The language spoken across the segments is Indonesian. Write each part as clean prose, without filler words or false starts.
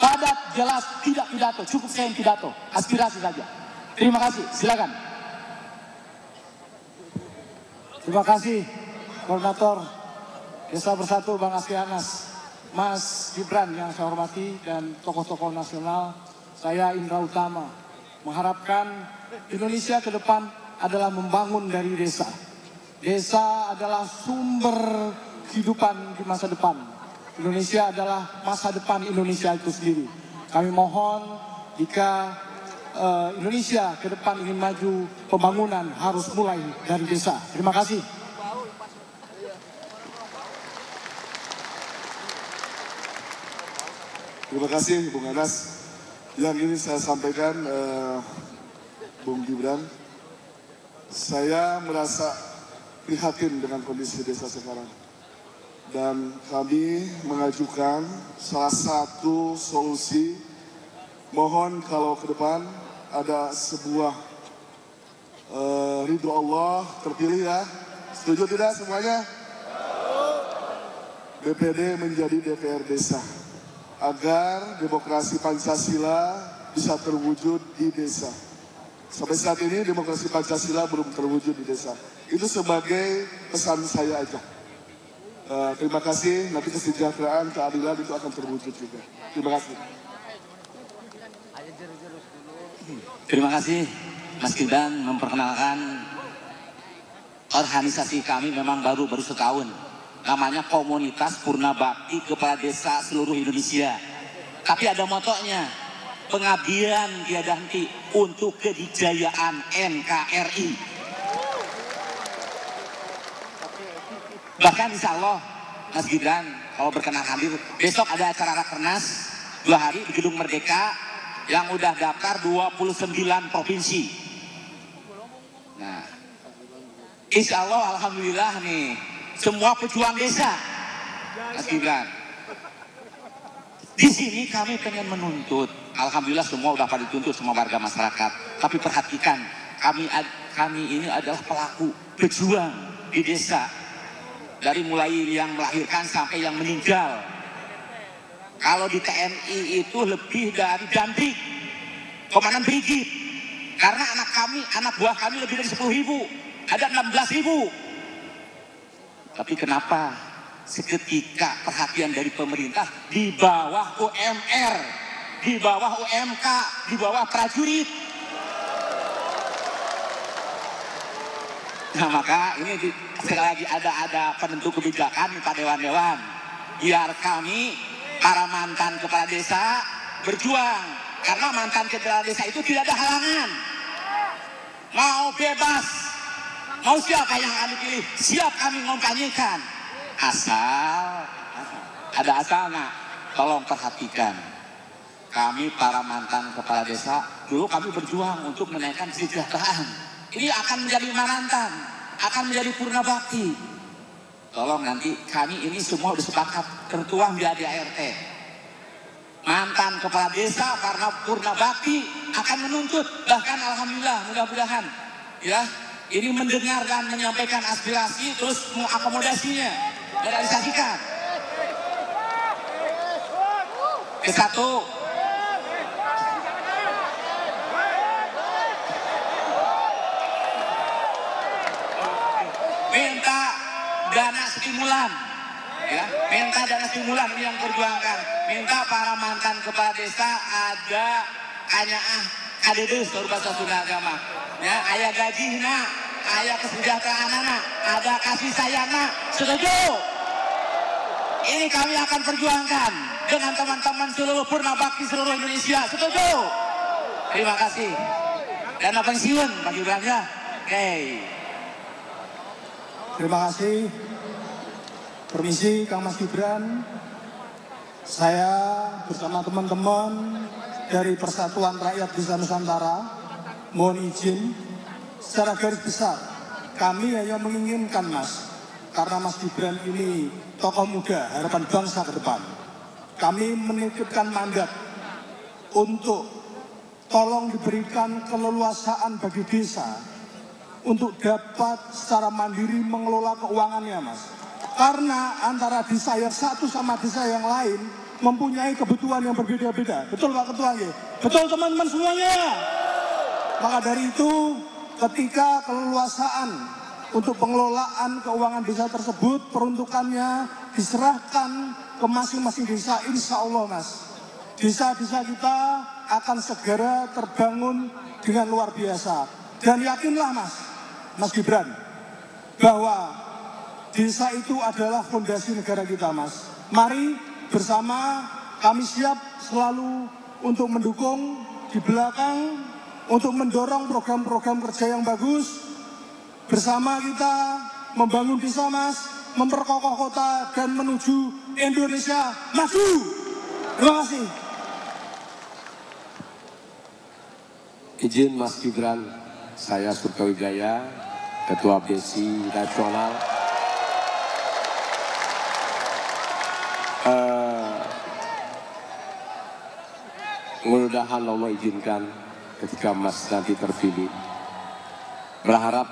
padat, jelas, tidak pidato. Cukup saya yang pidato, aspirasi saja. Terima kasih, silakan. Terima kasih, Koordinator Desa Bersatu Bang Asri Anas, Mas Gibran yang saya hormati, dan tokoh-tokoh nasional. Saya Indra Utama, mengharapkan Indonesia ke depan adalah membangun dari desa. Desa adalah sumber kehidupan di masa depan. Indonesia adalah masa depan Indonesia itu sendiri. Kami mohon jika Indonesia ke depan ingin maju, pembangunan harus mulai dari desa. Terima kasih. Terima kasih Bung Anas. Yang ini saya sampaikan, Bung Gibran, saya merasa prihatin dengan kondisi desa sekarang. Dan kami mengajukan salah satu solusi, mohon kalau ke depan ada sebuah ridho Allah terpilih ya. Setuju tidak semuanya? BPD menjadi DPR desa, agar demokrasi Pancasila bisa terwujud di desa. Sampai saat ini demokrasi Pancasila belum terwujud di desa. Itu sebagai pesan saya aja. Terima kasih, nanti kesejahteraan, keadilan itu akan terwujud juga. Terima kasih. Terima kasih Mas Gibran, memperkenalkan organisasi kami memang baru setahun. Namanya Komunitas Purna Bakti Kepala Desa Seluruh Indonesia. Tapi ada motonya, pengabdian tiada henti untuk kedijayaan NKRI. Bahkan insya Allah Mas Gibran kalau berkenan hadir, besok ada acara Rakernas 2 hari di Gedung Merdeka yang udah daftar 29 provinsi. Nah, insya Allah alhamdulillah nih, semua pejuang desa, Mas Gibran. Di sini kami pengen menuntut, alhamdulillah semua udah pada dituntut semua warga masyarakat. Tapi perhatikan, kami ini adalah pelaku pejuang di desa, dari mulai yang melahirkan sampai yang meninggal. Kalau di TNI itu lebih dari Dandik, komandan brigit. Karena anak buah kami lebih dari 10.000, ada 16.000. Tapi kenapa seketika perhatian dari pemerintah di bawah UMR, di bawah UMK, di bawah prajurit? Nah maka ini sekali lagi ada penentu kebijakan Pak Dewan-Dewan, biar kami para mantan kepala desa berjuang, karena mantan kepala desa itu tidak ada halangan. Mau bebas, mau siapa yang kami pilih, siap kami ngompanyekan. Asal ada asalnya. Tolong perhatikan, kami para mantan kepala desa dulu kami berjuang untuk menaikkan kesejahteraan. Ini akan menjadi manantan, akan menjadi purna bakti. Tolong nanti kami ini semua sudah sepakat tertuang di ADART. Mantan kepala desa karena purna bakti akan menuntut, bahkan alhamdulillah mudah-mudahan ya ini mendengar dan menyampaikan aspirasi terus mengakomodasinya, merealisasikan. Satu, minta dana stimulan, ya, minta dana stimulan ini yang perjuangkan. Minta para mantan kepala desa ada kadedes baru bahasa Sunda agama, ya, ayah gajihna, ayah kesejahteraan anak, ada kasih sayangna, setuju? Ini kami akan perjuangkan dengan teman-teman seluruh purna bakti seluruh Indonesia, setuju? Terima kasih. Dana pensiun Pak Gibran ya. Oke. Terima kasih. Permisi Kang Mas Gibran. Saya bersama teman-teman dari Persatuan Rakyat Desa Nusantara mohon izin secara garis besar kami hanya menginginkan Mas, karena Mas Gibran ini tokoh muda harapan bangsa ke depan. Kami menitipkan mandat untuk tolong diberikan keleluasaan bagi desa untuk dapat secara mandiri mengelola keuangannya Mas. Karena antara desa yang satu sama desa yang lain mempunyai kebutuhan yang berbeda-beda. Betul Pak Ketua? Betul teman-teman semuanya? Maka dari itu, ketika keleluasaan untuk pengelolaan keuangan desa tersebut, peruntukannya diserahkan ke masing-masing desa, insya Allah Mas, desa-desa kita akan segera terbangun dengan luar biasa. Dan yakinlah Mas Gibran, bahwa desa itu adalah fondasi negara kita Mas. Mari bersama kami siap selalu untuk mendukung di belakang, untuk mendorong program-program kerja yang bagus. Bersama kita membangun desa Mas, memperkokoh kota dan menuju Indonesia maju. Terima kasih. Izin Mas Gibran, saya Surkawijaya, Ketua BSI Nasional. Mudah-mudahan Allah izinkan ketika Mas nanti terpilih, berharap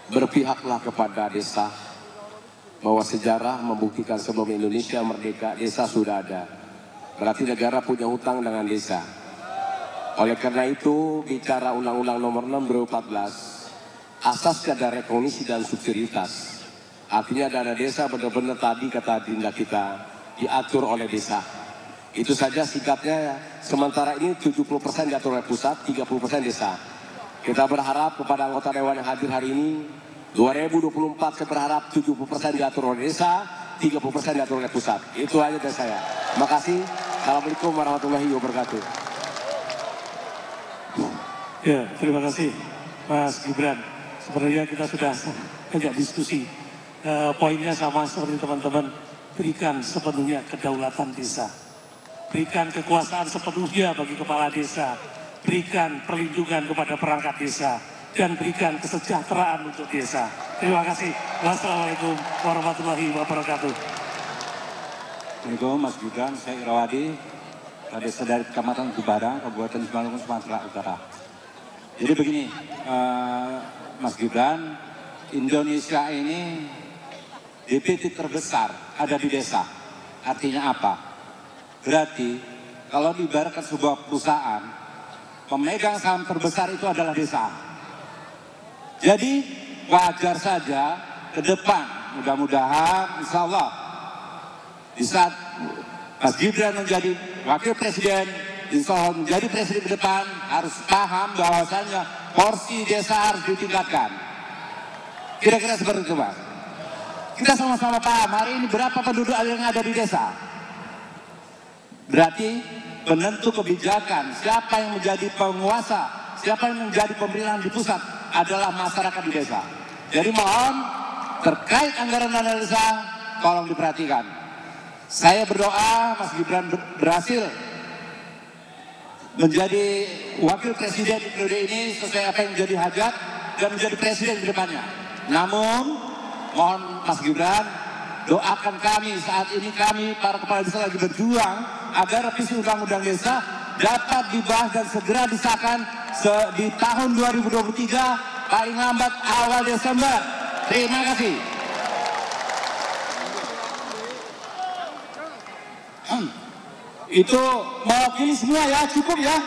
berpihaklah kepada desa, bahwa sejarah membuktikan sebelum Indonesia merdeka, desa sudah ada. Berarti negara punya hutang dengan desa. Oleh karena itu, bicara Undang-Undang Nomor 6 2014, asasnya ada rekognisi dan subsidiaritas. Artinya dana desa benar-benar tadi kata Dinda kita diatur oleh desa. Itu saja singkatnya. Sementara ini 70% diatur oleh pusat, 30% desa. Kita berharap kepada anggota Dewan yang hadir hari ini, 2024 saya berharap 70% diatur oleh desa, 30% diatur oleh pusat. Itu aja dari saya. Terima kasih. Assalamualaikum warahmatullahi wabarakatuh. Ya, terima kasih Mas Gibran. Sebenarnya kita sudah ajak diskusi. Poinnya sama seperti teman-teman. Berikan sepenuhnya kedaulatan desa. Berikan kekuasaan sepenuhnya bagi kepala desa. Berikan perlindungan kepada perangkat desa. Dan berikan kesejahteraan untuk desa. Terima kasih. Wassalamualaikum warahmatullahi wabarakatuh. Assalamualaikum Mas Gibran, saya Irawadi, desa dari Kecamatan Gubadang, Kabupaten Simalungun, Sumatera Utara. Jadi begini, Mas Gibran, Indonesia ini DPT terbesar ada di desa. Artinya apa? Berarti kalau diibaratkan sebuah perusahaan, pemegang saham terbesar itu adalah desa. Jadi wajar saja ke depan, mudah-mudahan insya Allah di saat Mas Gibran menjadi wakil presiden, insya Allah menjadi presiden ke depan, harus paham bahwasannya porsi desa harus ditingkatkan. Kira-kira seperti itu Mas. Kita sama-sama paham hari ini berapa penduduk yang ada di desa. Berarti penentu kebijakan, siapa yang menjadi penguasa, siapa yang menjadi pemerintahan di pusat adalah masyarakat di desa. Jadi mohon terkait anggaran dana desa tolong diperhatikan. Saya berdoa Mas Gibran berhasil menjadi wakil presiden di periode ini sesuai apa yang menjadi hajat dan menjadi presiden di depannya. Namun mohon Mas Gibran doakan kami saat ini, kami para kepala desa lagi berjuang agar revisi undang-undang desa dapat dibahas dan segera disahkan di tahun 2023 paling lambat awal Desember. Terima kasih. Itu mewakili semua ya, cukup ya.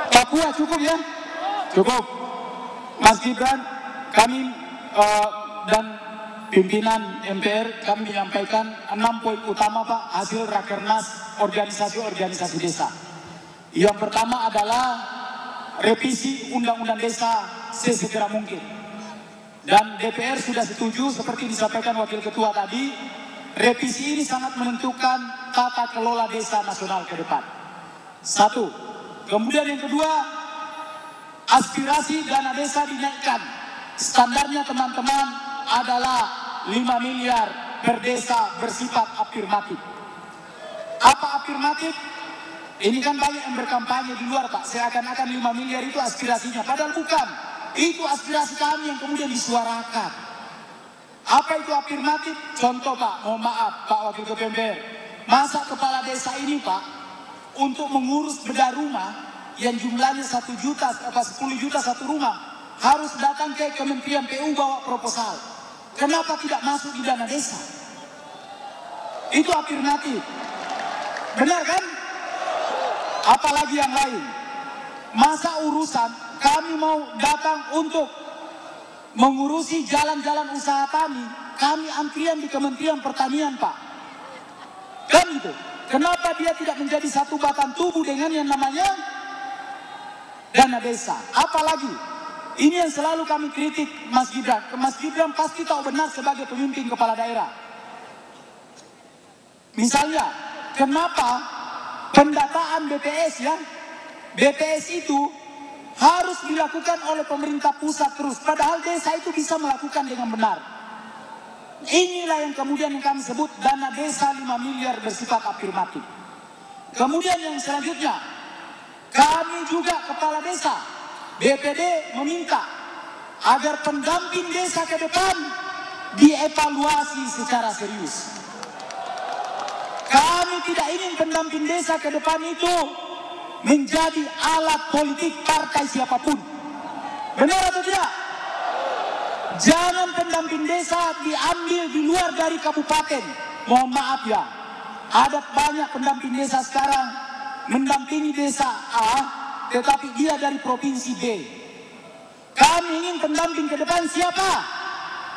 Papua cukup ya. Cukup. Mas Gibran, kami dan pimpinan MPR kami menyampaikan 6 poin utama Pak hasil Rakernas organisasi-organisasi desa. Yang pertama adalah revisi Undang-Undang Desa sesegera mungkin. Dan DPR sudah setuju seperti disampaikan Wakil Ketua tadi, revisi ini sangat menentukan tata kelola desa nasional ke depan. Satu. Kemudian yang kedua, aspirasi dana desa dinaikkan. Standarnya teman-teman adalah 5 miliar per desa bersifat afirmatif. Apa afirmatif? Ini kan banyak yang berkampanye di luar Pak, seakan-akan 5 miliar itu aspirasinya, padahal bukan. Itu aspirasi kami yang kemudian disuarakan. Apa itu afirmatif? Contoh Pak, mohon maaf Pak Wakil Ketua MPR, masa kepala desa ini Pak, untuk mengurus bedah rumah yang jumlahnya 1 juta, 10 juta satu rumah, harus datang ke Kementerian PU bawa proposal. Kenapa tidak masuk di dana desa? Itu afirmatif. Benar kan? Apalagi yang lain. Masa urusan kami mau datang untuk mengurusi jalan-jalan usaha kami antrian di Kementerian Pertanian, Pak. Kan gitu. Kenapa dia tidak menjadi satu batang tubuh dengan yang namanya dana desa? Apalagi, ini yang selalu kami kritik Mas Gibran. Mas Gibran pasti tahu benar sebagai pemimpin kepala daerah. Misalnya, kenapa pendataan BPS ya? BPS itu harus dilakukan oleh pemerintah pusat terus. Padahal desa itu bisa melakukan dengan benar. Inilah yang kemudian yang kami sebut dana desa 5 miliar bersifat afirmatif. Kemudian yang selanjutnya, kami juga kepala desa, BPD meminta agar pendamping desa ke depan dievaluasi secara serius. Kami tidak ingin pendamping desa ke depan itu menjadi alat politik partai siapapun. Benar atau tidak? Jangan pendamping desa diambil di luar dari kabupaten. Mohon maaf ya, ada banyak pendamping desa sekarang mendampingi desa A, tetapi dia dari provinsi B. Kami ingin pendamping ke depan siapa?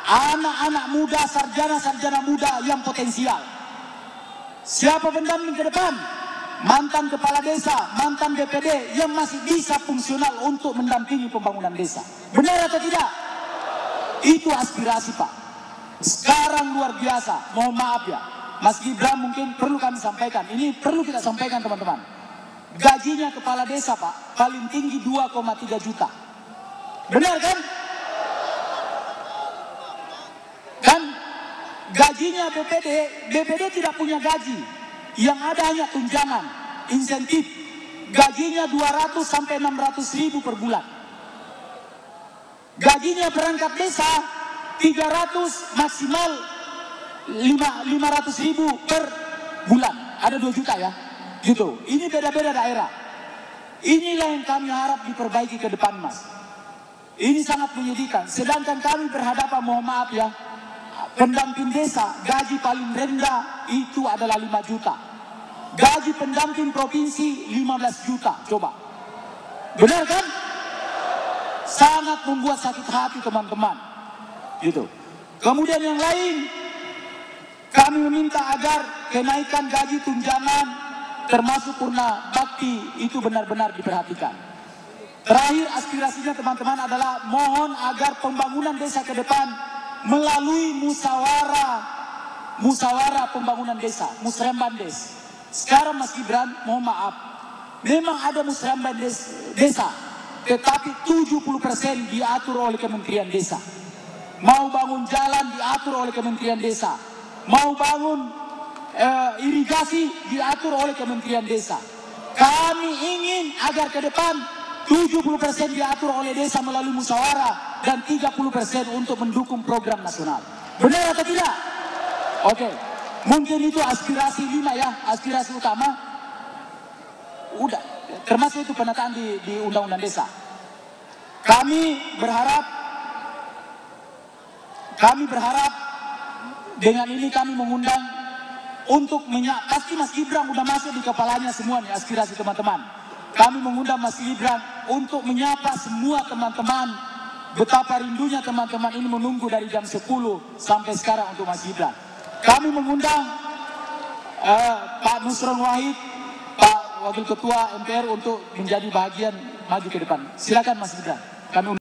Anak-anak muda, sarjana-sarjana muda yang potensial. Siapa pendamping ke depan? Mantan kepala desa, mantan DPD yang masih bisa fungsional untuk mendampingi pembangunan desa. Benar atau tidak? Itu aspirasi, Pak. Sekarang luar biasa. Mohon maaf ya, Mas Gibran mungkin perlu kami sampaikan. Ini perlu kita sampaikan teman-teman. Gajinya kepala desa, Pak, paling tinggi 2,3 juta. Benar kan? Kan gajinya BPD tidak punya gaji. Yang ada hanya tunjangan, insentif. Gajinya 200 sampai 600 ribu per bulan. Gajinya perangkat desa 300 maksimal 500 ribu per bulan. Ada 2 juta ya. Gitu. Ini beda-beda daerah. Inilah yang kami harap diperbaiki ke depan, Mas. Ini sangat menyedihkan. Sedangkan kami berhadapan, mohon maaf ya, pendamping desa gaji paling rendah itu adalah 5 juta. Gaji pendamping provinsi 15 juta. Coba. Benar kan? Sangat membuat sakit hati teman-teman. Gitu. Kemudian yang lain, kami meminta agar kenaikan gaji tunjangan termasuk purna bakti itu benar-benar diperhatikan. Terakhir aspirasinya teman-teman adalah mohon agar pembangunan desa ke depan melalui musyawarah pembangunan desa, musrembandes. Sekarang Mas Gibran, mohon maaf, memang ada musrembandes desa, tetapi 70% diatur oleh Kementerian Desa. Mau bangun jalan diatur oleh Kementerian Desa, mau bangun irigasi diatur oleh Kementerian Desa. Kami ingin agar ke depan 70% diatur oleh desa melalui musyawarah dan 30% untuk mendukung program nasional. Benar atau tidak? Oke, mungkin itu aspirasi 5 ya, aspirasi utama. Udah, termasuk itu penataan di Undang-Undang Desa. Kami berharap dengan ini kami mengundang untuk pasti Mas Gibran udah masuk di kepalanya semua nih aspirasi teman-teman. Kami mengundang Mas Gibran untuk menyapa semua teman-teman. Betapa rindunya teman-teman ini menunggu dari jam 10 sampai sekarang untuk Mas Gibran. Kami mengundang Pak Nusron Wahid, Pak Wakil Ketua MPR untuk menjadi bagian maju ke depan. Silakan Mas Gibran. Kami